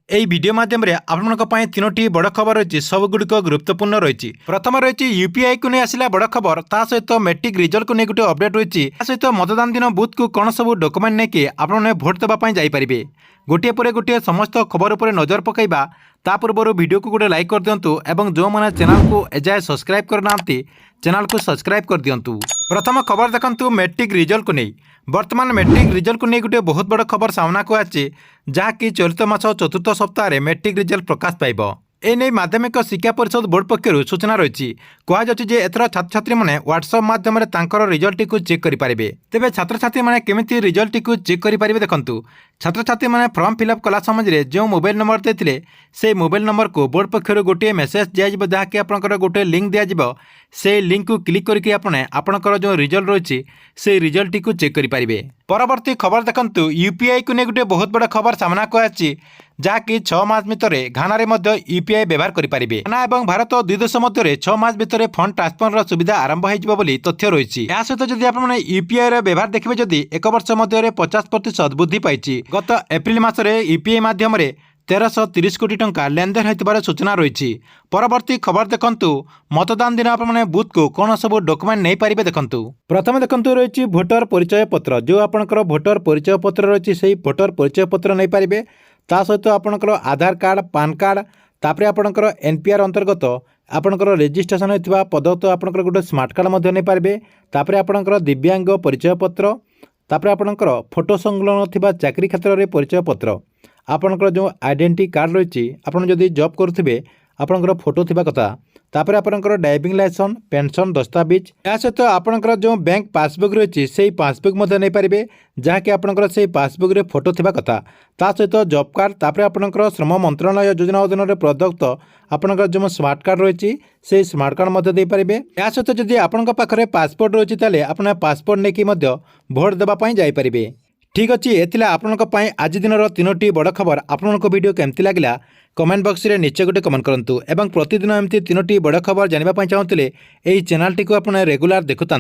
এই ভিডিও মাধ্যমে আপনার তিনোটি বড় খবর রয়েছে সবগুড়িক গুরুত্বপূর্ণ রয়েছে। প্রথমে রয়েছে ইউপিআই কু নিয়ে আসলা বড় খবর, তা সহিত মেট্রিক রিজল্ট কু নিয়ে গোটে অপডেট রয়েছে। তা সহিত মতদান দিন বুথ কু কোণ সব ডকুমেন্ট নেকি আপনার ভোট দেওয়া যাইপারে। গোটিଏ ପରେ ଗୋଟିଏ ସମସ୍ତ ଖବର ଉପରେ ନଜର ପକାଇବା। ତା ପୂର୍ବରୁ ଭିଡ଼ିଓକୁ ଗୋଟେ ଲାଇକ୍ କରିଦିଅନ୍ତୁ ଏବଂ ଯେଉଁମାନେ ଚ୍ୟାନେଲକୁ ଏଯାଏ ସବସ୍କ୍ରାଇବ୍ କରିନାହାନ୍ତି ଚ୍ୟାନେଲକୁ ସବସ୍କ୍ରାଇବ୍ କରିଦିଅନ୍ତୁ। ପ୍ରଥମ ଖବର ଦେଖନ୍ତୁ ମେଟ୍ରିକ୍ ରିଜଲ୍ଟକୁ ନେଇ। ବର୍ତ୍ତମାନ ମେଟ୍ରିକ୍ ରିଜଲ୍ଟକୁ ନେଇ ଗୋଟିଏ ବହୁତ ବଡ଼ ଖବର ସାମ୍ନାକୁ ଆସିଛି, ଯାହାକି ଚଳିତ ମାସ ଚତୁର୍ଥ ସପ୍ତାହରେ ମେଟ୍ରିକ୍ ରିଜଲ୍ଟ ପ୍ରକାଶ ପାଇବ। एने माध्यमिक शिक्षा परिषद बोर्ड पक्षर सूचना रही कहुच्छे एथर छात्र छात्री मैंने व्हाट्सएप माध्यम रिजल्ट को चेक करेंगे। तेज छात्र छात्री मैंने केमी रिजल्ट को चेक करेंगे देखूँ। छात्र छात्री मैंने फॉर्म फिलअप कला समय जो मोबाइल नंबर देते से मोबाइल नंबर को बोर्ड पक्षर गोटे मेसेज दिज्व जहाँकि आपंकर गोटे लिंक दिज्व। से लिंक को क्लिक करके आपणकर जो रिजल्ट रही से रिजल्ट को चेक करेंगे। परवर्ती खबर देखूँ यूपीआई को नहीं गोटे बहुत बड़ा खबर सामना को आसी, जहाँकि 6 मास भितर घाना यूपीआई व्यवहार करेंगे। घाना और भारत दुई देश मध्य 6 मास भितर फंड ट्रांसफर सुविधा आरंभ हो तथ्य रही। यह सहित जदि आप यूपीआई व्यवहार देखिए जदि 1 वर्ष मध्य 50% वृद्धि पाई। गत एप्रिल मासरे यूपीआई माध्यम 1330 कोटी टंका लेनदेन होइतिबार सूचना रही। परवर्ती खबर देखंतु मतदान दिन आपने बूथ को कौन सब डॉक्यूमेंट नहीं पारिबे देखंतु। प्रथम देखंतु रही भोटर परिचय पत्र, जो आपनकर भोटर परिचय पत्र रही से भोटर परिचय पत्र नहीं पारिबे। ता सहित आपनकर आधार कार्ड, पान कार्ड, तापरे आपनकर एनपीआर अंतर्गत आपनकर रजिस्ट्रेशन होइतिबा पद तो आपनकर गोटे स्मार्ट कार्ड मध्ये नहीं पारिबे। तापरे आपनकर दिव्यांग परिचय पत्र, तापरे आपनकर फोटो संलग्न थिबा चाकरी क्षेत्र में परिचय पत्र, आपनकर जो आइडेंटिटी कार्ड रही आपन जदि जॉब करुथिबे आपनकर फोटो थिबा कथा। तापर आपनकर ड्राइविंग लाइसेंस, पेंशन दस्तावेज, या सहित आपनकर जो बैंक पासबुक रही से पासबुक मध्ये नहीं पारिबे, जहाँकि आपनकर से पासबुक रे फोटो थिबा कथा। ता सहित जॉब कार्ड, तापर आपनकर श्रम मंत्रालय योजना अधीन रे प्रदत्त आपनकर जो स्मार्ट कार्ड रही से स्मार्ट कार्ड मध्ये दे पारिबे। या सहित जदि आपनकर पाखरे पासपोर्ट रही ताले आपन पासपोर्ट नेकी मध्ये भोट देबा पई जाई पारिबे। ठीक अच्छे ये आपंप आज दिन तीनोटी बड़ खबर। आपण वीडियो केमती लगे कमेंट बॉक्स रे नीचे गोटे कमेंट करूँ और प्रतिदिन एमती तीनोटी बड़ खबर जानवाई चाहूँगे यही चैनल टी आप रेगुलर देखुता।